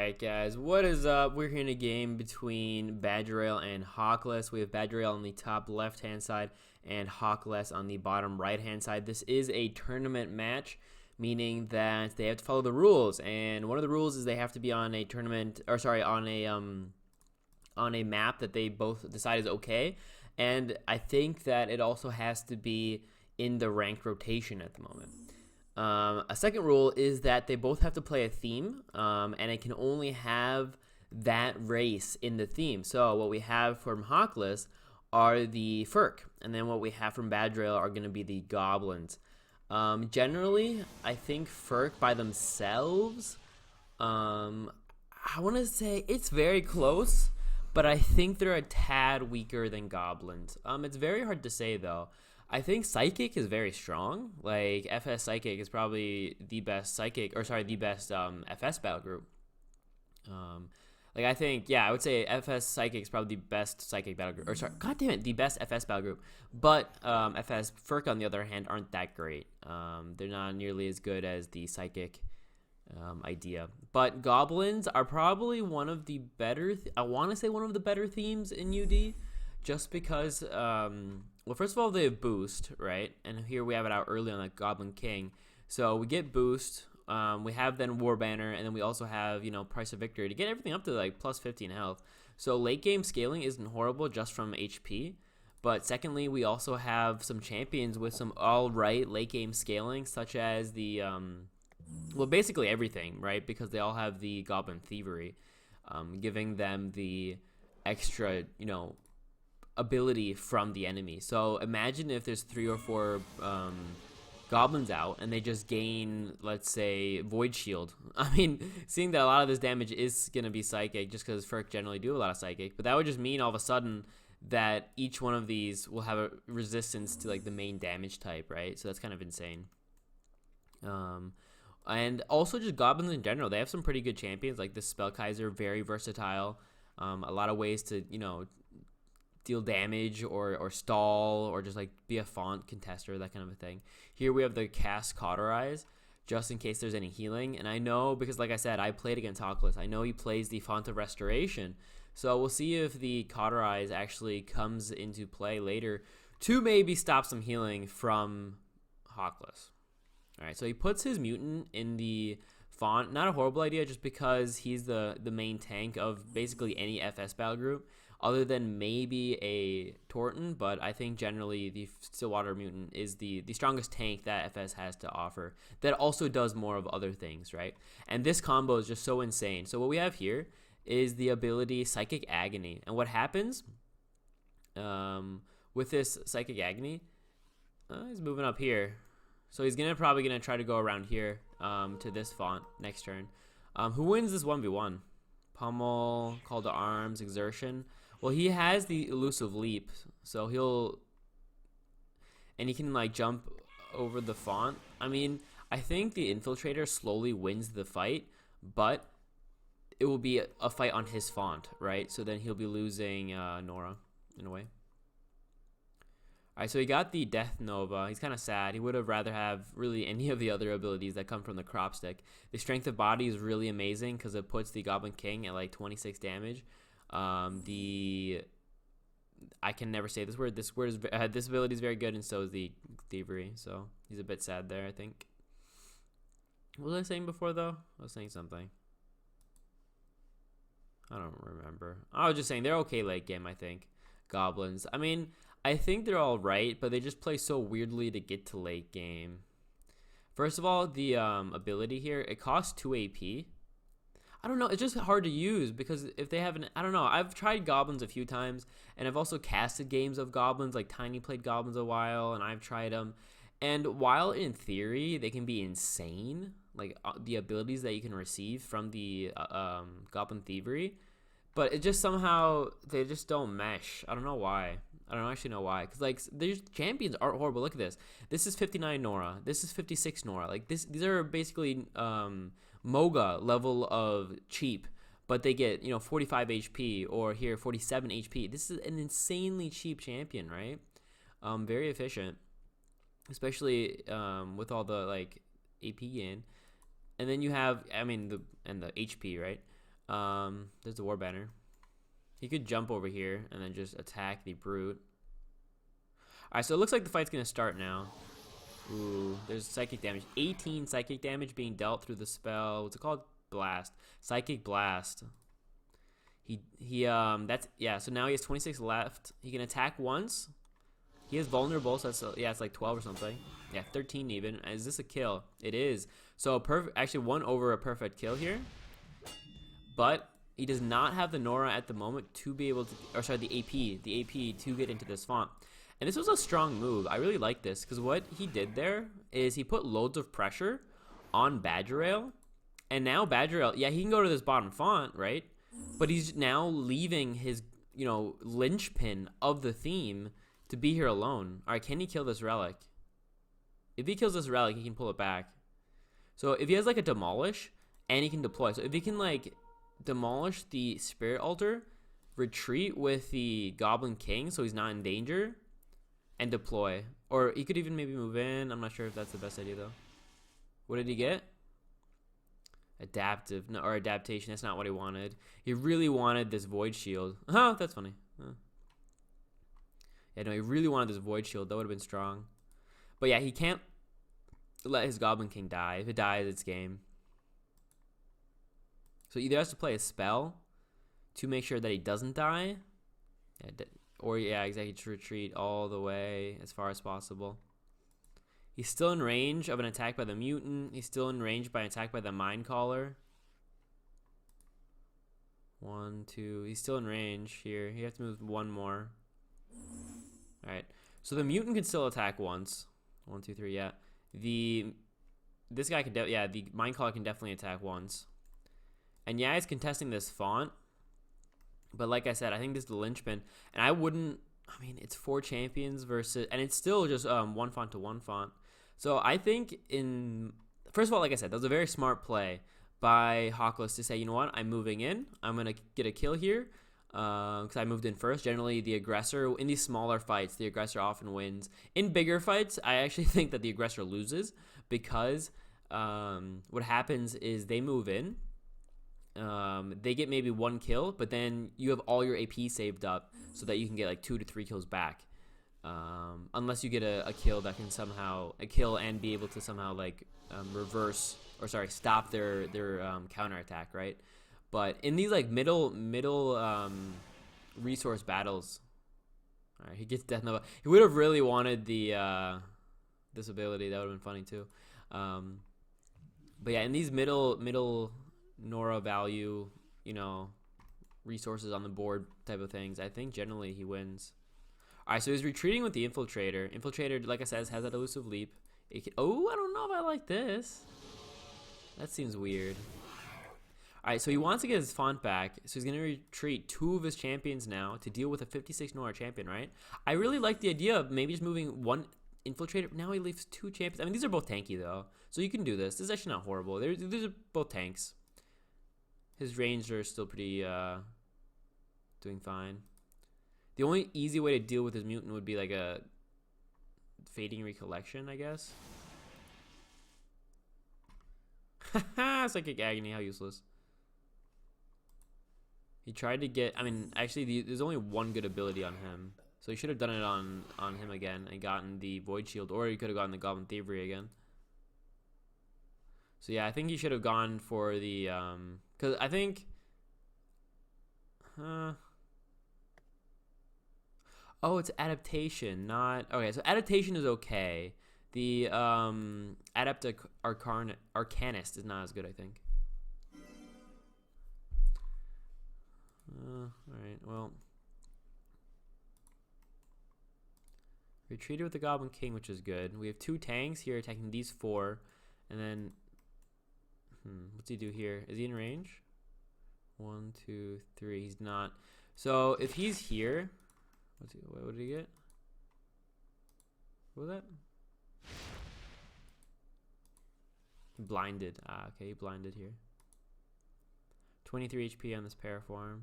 Alright guys, what is up? We're here in a game between Badgerale and Hawkless. We have Badgerale on the top left hand side and Hawkless on the bottom right hand side. This is a tournament match, meaning that they have to follow the rules, and one of the rules is they have to be on a tournament, or sorry, on a map that they both decide is okay. And I think that it also has to be in the ranked rotation at the moment. A second rule is that they both have to play a theme, and it can only have that race in the theme. So what we have from Hawkless are the Firk, and then what we have from Badgerale are going to be the Goblins. Generally, I think Firk by themselves, I want to say it's very close, but I think they're a tad weaker than Goblins. It's very hard to say though. I think Psychic is very strong. Like FS Psychic is probably the best the best FS battle group. I think, yeah, I would say FS Psychic is probably the best Psychic battle group. Or sorry, god damn it, the best FS battle group. But FS Firk on the other hand aren't that great. They're not nearly as good as the Psychic idea. But Goblins are probably one of the better. I want to say one of the better themes in UD, just because. Well, first of all, they have boost, right? And here we have it out early on the Goblin King. So we get boost. We have then War Banner, and then we also have, Price of Victory to get everything up to like plus 15 health. So late game scaling isn't horrible just from HP. But secondly, we also have some champions with some alright late game scaling, such as the, well, basically everything, right? Because they all have the Goblin Thievery, giving them the extra, ability from the enemy. So imagine if there's 3 or 4 goblins out and they just gain, let's say, Void Shield. I mean, seeing that a lot of this damage is going to be Psychic just because Firk generally do a lot of Psychic, but that would just mean all of a sudden that each one of these will have a resistance to like the main damage type, right? So that's kind of insane. And also just goblins in general, they have some pretty good champions like this Spellkaiser, very versatile. A lot of ways to, deal damage or stall or just like be a font contester, that kind of a thing. Here we have the cast Cauterize just in case there's any healing, and I know because like I said, I played against Hawkless. I know he plays the Font of Restoration, so we'll see if the Cauterize actually comes into play later to maybe stop some healing from Hawkless. Alright, so he puts his mutant in the font. Not a horrible idea just because he's the main tank of basically any FS battle group, other than maybe a Torton, but I think generally the Stillwater Mutant is the strongest tank that FS has to offer that also does more of other things, right? And this combo is just so insane. So what we have here is the ability Psychic Agony. And what happens with this Psychic Agony, he's moving up here. So he's probably going to try to go around here to this font next turn. Who wins this 1v1? Pummel, Call to Arms, Exertion. Well, he has the Elusive Leap, so he can like jump over the font. I mean, I think the Infiltrator slowly wins the fight, but it will be a fight on his font, right? So then he'll be losing Nora in a way. Alright, so he got the Death Nova. He's kind of sad. He would have rather have really any of the other abilities that come from the Crop Stick. The Strength of Body is really amazing because it puts the Goblin King at like 26 damage. I can never say this word. This ability is very good, and so is the Thievery. So he's a bit sad there, I think. What was I saying before though? I was saying something. I don't remember. I was just saying they're okay late game, I think. Goblins. I mean, I think they're all right, but they just play so weirdly to get to late game. First of all, the ability here, it costs 2 AP. I don't know, it's just hard to use because if they have I don't know, I've tried Goblins a few times, and I've also casted games of Goblins, like Tiny played Goblins a while, and I've tried them. And while in theory, they can be insane, like the abilities that you can receive from the Goblin Thievery, but it just somehow, they just don't mesh. I don't know why. I don't actually know why. Because, like, these champions aren't horrible. Look at this. This is 59 Nora. This is 56 Nora. Like, these are basically Moga level of cheap. But they get, 45 HP. Or here, 47 HP. This is an insanely cheap champion, right? Very efficient. Especially with all the, like, AP gain. And then you have, the HP, right? There's the war banner. He could jump over here and then just attack the brute. Alright, so it looks like the fight's gonna start now. Ooh, there's psychic damage. 18 psychic damage being dealt through the spell. What's it called? Blast. Psychic blast. That's, yeah, so now he has 26 left. He can attack once. He is vulnerable, so that's, yeah, it's like 12 or something. Yeah, 13 even. Is this a kill? It is. So actually 1 over a perfect kill here. But he does not have the Nora at the moment to be able to, or sorry, the AP to get into this font. And this was a strong move. I really like this because what he did there is he put loads of pressure on Badgerale. And now Badgerale, yeah, he can go to this bottom font, right? But he's now leaving his, you know, linchpin of the theme to be here alone. All right, can he kill this relic? If he kills this relic, he can pull it back. So if he has like a demolish and he can deploy. So if he can like demolish the spirit altar, retreat with the Goblin King so he's not in danger, and deploy. Or he could even maybe move in. I'm not sure if that's the best idea though. What did he get? Adaptive, no, or adaptation. That's not what he wanted. He really wanted this void shield. Oh, that's funny. Yeah, no, he really wanted this void shield. That would have been strong. But yeah, he can't let his Goblin King die. If it dies, it's game. So either has to play a spell to make sure that he doesn't die, or yeah, exactly, to retreat all the way as far as possible. He's still in range of an attack by the mutant. He's still in range by an attack by the mind caller. 1, 2. He's still in range here. You have to move 1 more. All right. So the mutant can still attack once. 1, 2, 3. Yeah. This guy can the mind caller can definitely attack once. And yeah, he's contesting this font. But like I said, I think this is the linchpin. And I mean, it's 4 champions versus, and it's still just 1 font to 1 font. So I think first of all, like I said, that was a very smart play by Hawkless to say, you know what, I'm moving in. I'm going to get a kill here because I moved in first. Generally, the aggressor, in these smaller fights, the aggressor often wins. In bigger fights, I actually think that the aggressor loses because what happens is they move in. They get maybe 1 kill, but then you have all your AP saved up so that you can get like 2 to 3 kills back. Unless you get a kill that can somehow kill and be able to somehow like reverse, or sorry, stop their counter attack, right? But in these like middle resource battles, all right, he gets Death Nova. He would have really wanted the this ability. That would have been funny too. But yeah, in these middle Nora value, you know, resources on the board type of things, I think generally he wins. All right, so he's retreating with the Infiltrator. Infiltrator, like I said, has that elusive leap. I don't know if I like this. That seems weird. All right, so he wants to get his font back, so he's going to retreat 2 of his champions now to deal with a 56 Nora champion, right? I really like the idea of maybe just moving 1 Infiltrator. Now he leaves 2 champions. I mean, these are both tanky, though, so you can do this. This is actually not horrible. These are both tanks. His range are still pretty doing fine. The only easy way to deal with his mutant would be like a Fading Recollection, I guess. Haha, Psychic Agony, how useless. He tried to get, I mean, actually there's only 1 good ability on him. So he should have done it on him again and gotten the Void Shield, or he could have gotten the Goblin Thievery again. So yeah, I think he should have gone for the because I think oh, it's adaptation, not okay. So adaptation is okay. The Adept Arcanist is not as good, I think. All right, well, retreated with the Goblin King, which is good. We have 2 tanks here attacking these 4, and then what's he do here? Is he in range? 1, 2, 3. He's not. So if he's here, what did he get? What was that? Blinded. Ah, okay, he blinded here. 23 HP on this Paraform.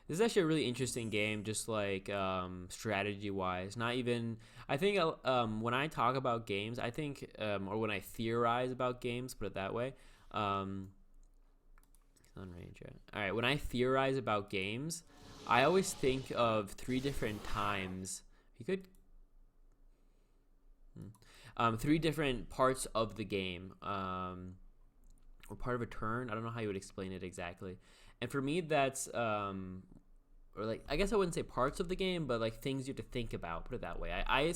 This is actually a really interesting game, just like strategy wise. Not even, I think when I talk about games, I think, or when I theorize about games, put it that way. On range, yeah. All right, when I theorize about games, I always think of 3 different times. You could, 3 different parts of the game, or part of a turn. I don't know how you would explain it exactly. And for me, that's or like, I guess I wouldn't say parts of the game, but like things you have to think about. Put it that way. I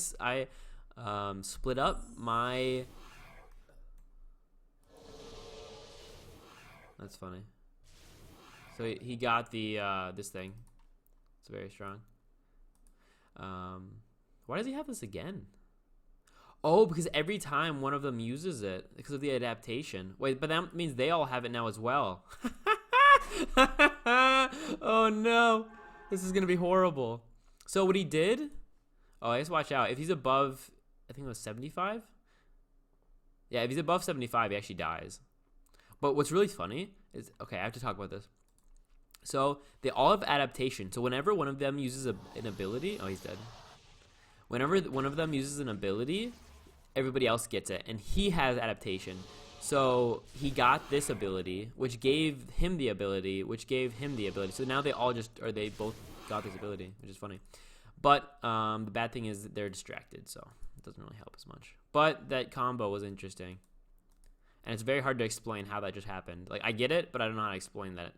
split up my. That's funny. So he got the this thing. It's very strong. Why does he have this again? Oh, because every time one of them uses it because of the adaptation. Wait, but that means they all have it now as well. Oh no, this is gonna be horrible. So what he did? Oh, I just watch out. If he's above, I think it was 75. Yeah, if he's above 75, he actually dies. But what's really funny is, okay, I have to talk about this. So they all have adaptation. So whenever one of them uses an ability, oh, he's dead. Whenever one of them uses an ability, everybody else gets it, and he has adaptation. So he got this ability, which gave him the ability, which gave him the ability. So now they both got this ability, which is funny. But the bad thing is that they're distracted, so it doesn't really help as much. But that combo was interesting. And it's very hard to explain how that just happened. Like, I get it, but I don't know how to explain that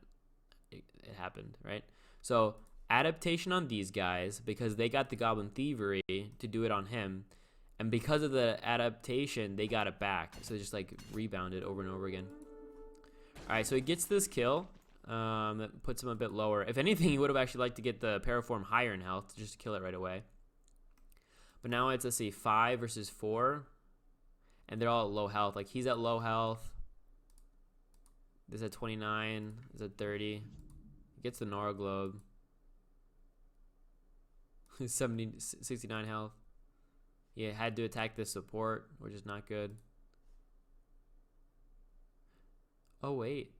it happened, right? So adaptation on these guys, because they got the Goblin Thievery to do it on him. And because of the adaptation, they got it back. So just like rebounded over and over again. All right, so he gets this kill. That puts him a bit lower. If anything, he would have actually liked to get the Paraform higher in health just to kill it right away. But now it's, let's see, 5 versus 4. And they're all at low health. Like, he's at low health. This at 29. This at 30. He gets the Nora Globe. 69 health. He had to attack the support, which is not good. Oh, wait.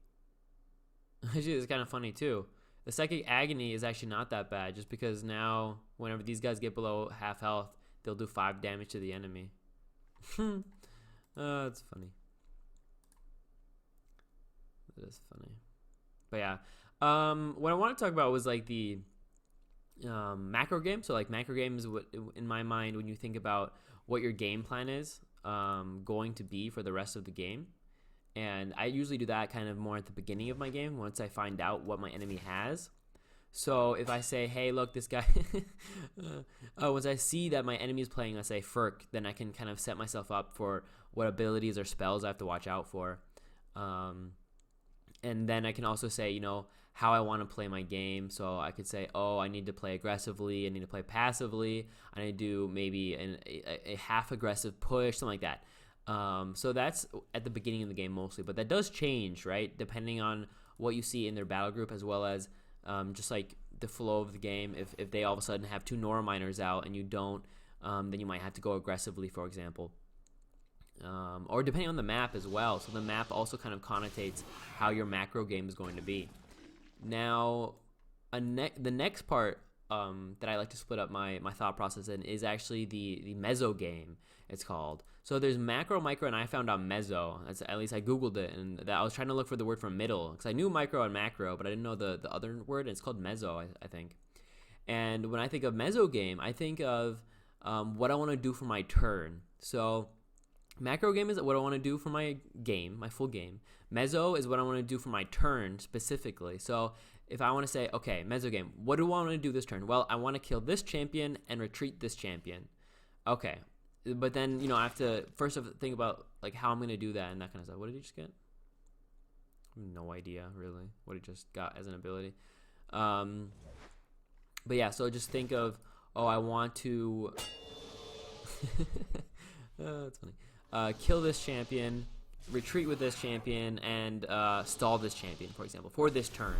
Actually, it's kind of funny, too. The Psychic Agony is actually not that bad, just because now, whenever these guys get below half health, they'll do 5 damage to the enemy. That's funny. That is funny. But yeah. What I want to talk about was like the macro game. So like macro game is what, in my mind, when you think about what your game plan is going to be for the rest of the game. And I usually do that kind of more at the beginning of my game once I find out what my enemy has. So if I say, hey, look, this guy, once I see that my enemy is playing, let's say, Firk, then I can kind of set myself up for what abilities or spells I have to watch out for. And then I can also say, you know, how I want to play my game. So I could say, oh, I need to play aggressively. I need to play passively. I need to do maybe a half aggressive push, something like that. So that's at the beginning of the game mostly. But that does change, right? Depending on what you see in their battle group, as well as just like the flow of the game. If they all of a sudden have 2 Nora Miners out and you don't, then you might have to go aggressively, for example. Or depending on the map as well. So the map also kind of connotates how your macro game is going to be. Now, the next part that I like to split up my thought process in is actually the meso game, it's called. So there's macro, micro, and I found out meso. That's, at least I Googled it, and I was trying to look for the word for middle, because I knew micro and macro, but I didn't know the other word, and it's called meso, I think. And when I think of meso game, I think of what I want to do for my turn. So macro game is what I want to do for my game, my full game. Meso is what I want to do for my turn specifically. So if I want to say, okay, meso game, what do I want to do this turn? Well, I want to kill this champion and retreat this champion. Okay. But then, you know, I have to first think about like how I'm going to do that and that kind of stuff. What did he just get? No idea, really, what he just got as an ability. But yeah, so just think of, oh, I want to... that's funny. Kill this champion, retreat with this champion, and stall this champion, for example, for this turn.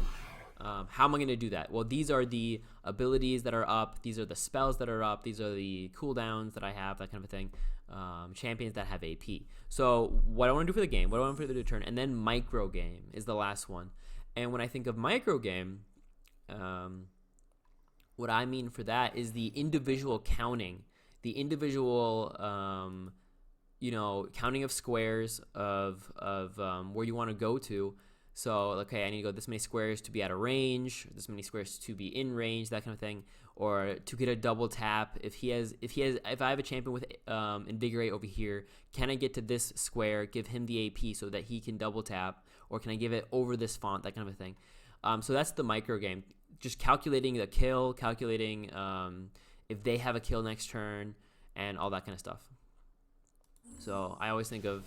How am I going to do that? Well, these are the abilities that are up. These are the spells that are up. These are the cooldowns that I have, that kind of a thing. Champions that have AP. So what I want to do for the game, what I want for the turn, and then micro game is the last one. And when I think of micro game, What I mean for that is the individual counting, the individual counting of squares of where you want to go to. So, okay, I need to go this many squares to be out of range, this many squares to be in range, that kind of thing, or to get a double tap. If I have a champion with Invigorate over here, can I get to this square, give him the AP so that he can double tap, or can I give it over this font, that kind of a thing. So that's the micro game, just calculating the kill, calculating if they have a kill next turn, and all that kind of stuff. So I always think of.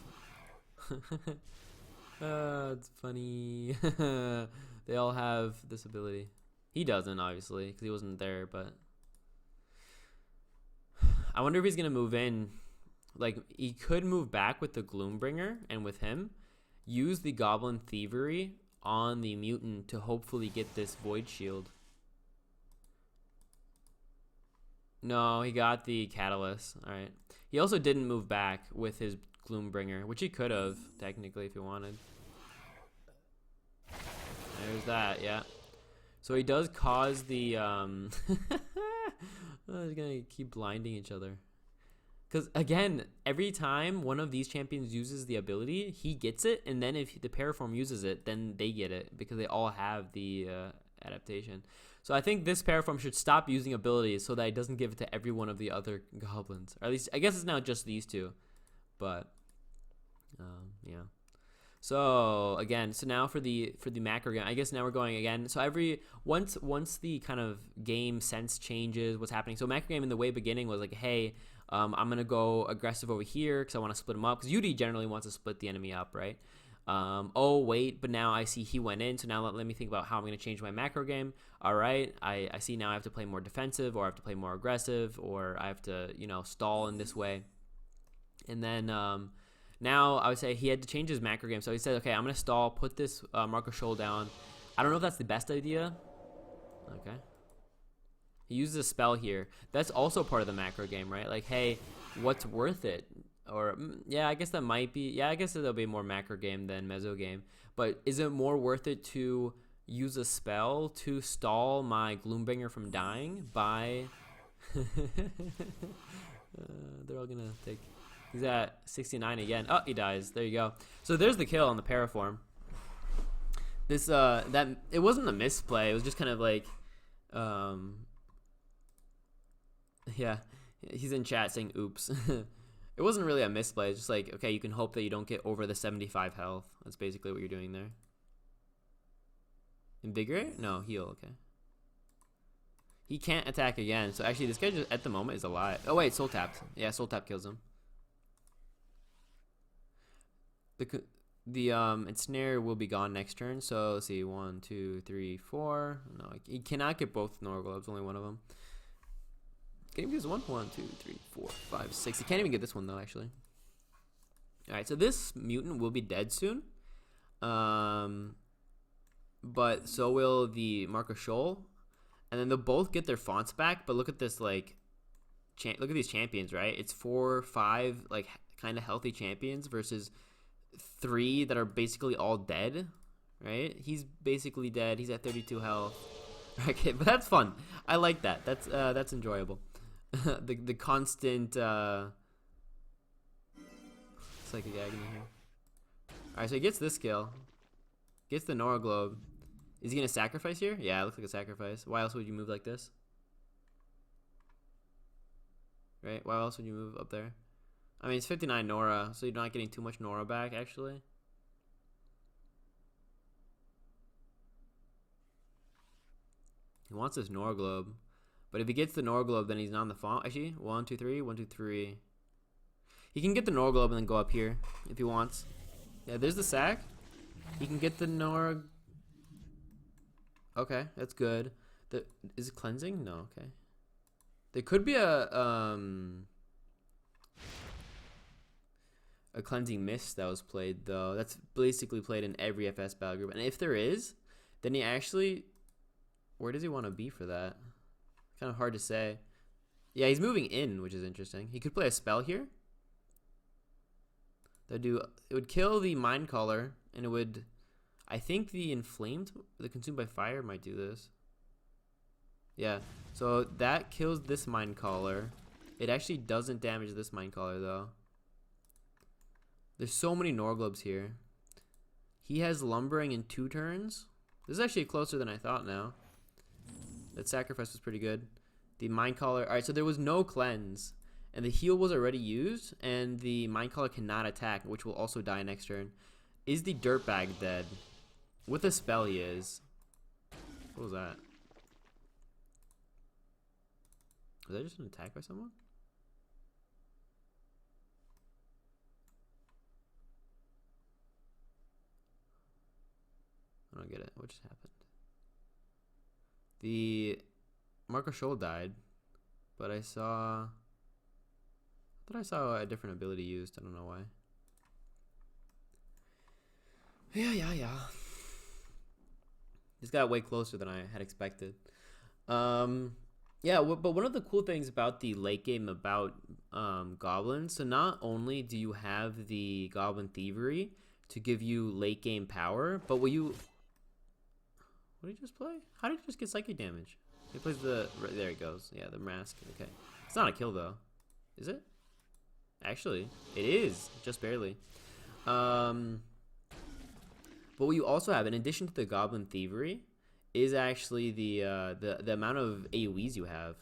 It's funny. They all have this ability. He doesn't, obviously, because he wasn't there, but I wonder if he's going to move in. Like, he could move back with the Gloombringer, and with him, use the Goblin Thievery on the Mutant to hopefully get this Void Shield. No, he got the Catalyst. Alright. He also didn't move back with his Gloombringer, which he could have, technically, if he wanted. There's that, yeah. So he does cause the, oh, he's gonna keep blinding each other. Because, again, every time one of these champions uses the ability, he gets it, and then if the Paraform uses it, then they get it, because they all have the adaptation. So I think this Paraform should stop using abilities so that it doesn't give it to every one of the other goblins. Or at least, I guess it's now just these two. But yeah. So again, so now for the macro game, I guess now we're going again. So once the kind of game sense changes, what's happening. So macro game in the way beginning was like, hey, I'm gonna go aggressive over here because I want to split them up. Because UD generally wants to split the enemy up, right? Oh wait, but now I see he went in. So now let me think about how I'm gonna change my macro game. All right, I see now I have to play more defensive, or I have to play more aggressive, or I have to stall in this way. And then now I would say he had to change his macro game. So he said, okay, I'm going to stall, put this Marco Scholl down. I don't know if that's the best idea. Okay. He uses a spell here. That's also part of the macro game, right? Like, hey, what's worth it? Or, yeah, I guess that might be. Yeah, I guess it'll be more macro game than meso game. But is it more worth it to use a spell to stall my Gloombringer from dying by... they're all going to take... He's at 69 again. Oh, he dies. There you go. So there's the kill on the Paraform. This that it wasn't a misplay. It was just kind of like, yeah. He's in chat saying "oops." It wasn't really a misplay. It's just like, okay, you can hope that you don't get over the 75 health. That's basically what you're doing there. Invigorate? No, heal. Okay. He can't attack again. So actually, this guy just at the moment is alive. Oh wait, soul tapped. Yeah, soul tap kills him. The ensnare will be gone next turn. So let's see, 1, 2, 3, 4. No, he cannot get both Nora Globes. Only one of them. Can he use one? 1, 2, 3, 4, 5, 6. He can't even get this one though, actually. All right, so this mutant will be dead soon. But so will the Marco Scholl, and then they'll both get their fonts back. But look at this, like, look at these champions, right? It's 4, 5, like, kind of healthy champions versus 3 that are basically all dead, right? He's basically dead. He's at 32 health. Okay, but that's fun. I like that. That's enjoyable. the constant psychic agony here. All right, so he gets this kill. Gets the Nora Globe. Is he gonna sacrifice here? Yeah, it looks like a sacrifice. Why else would you move like this? Right? Why else would you move up there? I mean, it's 59 Nora, so you're not getting too much Nora back, actually. He wants this Nora Globe. But if he gets the Nora Globe, then he's not on the font. Actually, 1, 2, 3, 1, 2, 3. He can get the Nora Globe and then go up here if he wants. Yeah, there's the sack. He can get the Nora. Okay, that's good. Is it cleansing? No, okay. There could be a cleansing mist that was played though. That's basically played in every FS battle group. And if there is, then he actually, where does he want to be for that? Kind of hard to say. Yeah, he's moving in, which is interesting. He could play a spell here. It would kill the Mind Caller, and it would, I think the Consumed by Fire might do this. Yeah. So that kills this mine caller. It actually doesn't damage this mine caller though. There's so many Norglobes here. He has lumbering in 2 turns. This is actually closer than I thought now. That sacrifice was pretty good. The mine caller. Alright, so there was no cleanse. And the heal was already used. And the mine caller cannot attack, which will also die next turn. Is the dirtbag dead? With a spell he is. What was that? Was that just an attack by someone? I don't get it. What just happened? The Marco Scholl died, but I thought I saw a different ability used. I don't know why. Yeah. This got way closer than I had expected. Yeah, but one of the cool things about the late game about Goblins, so not only do you have the Goblin Thievery to give you late game power, but what did he just play? How did he just get psychic damage? He plays there he goes. Yeah, the mask. Okay. It's not a kill though. Is it? Actually, it is. Just barely. But what you also have, in addition to the Goblin Thievery, is actually the amount of AoEs you have.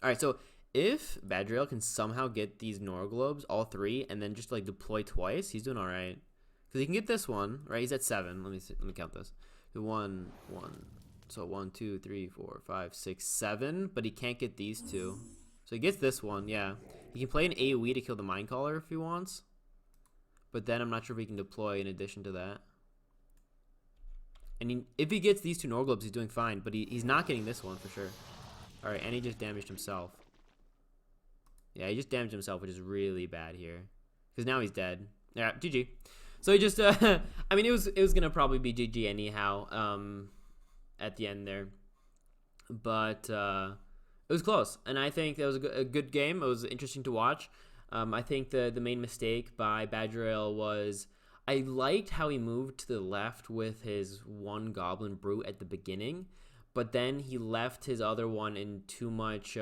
Alright, so if Badgerale can somehow get these Norglobes, all 3, and then just like deploy twice, he's doing alright. Because he can get this one, right? He's at 7. Let me count this. So 1, so 1, 2, 3, 4, 5, 6, 7, but he can't get these 2. So he gets this one, yeah. He can play an AoE to kill the Mine Caller if he wants. But then I'm not sure if he can deploy in addition to that. And if he gets these 2 Norglobes, he's doing fine. But he's not getting this one for sure. Alright, and he just damaged himself. Yeah, he just damaged himself, which is really bad here. Because now he's dead. Yeah, GG. So he just, I mean, it was going to probably be GG anyhow at the end there. But it was close. And I think that was a good game. It was interesting to watch. I think the main mistake by Badgerale was... I liked how he moved to the left with his 1 Goblin Brute at the beginning, but then he left his other one in too much,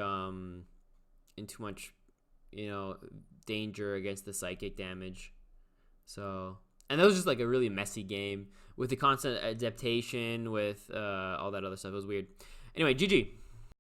danger against the psychic damage. So, and that was just like a really messy game with the constant adaptation, with all that other stuff. It was weird. Anyway, GG.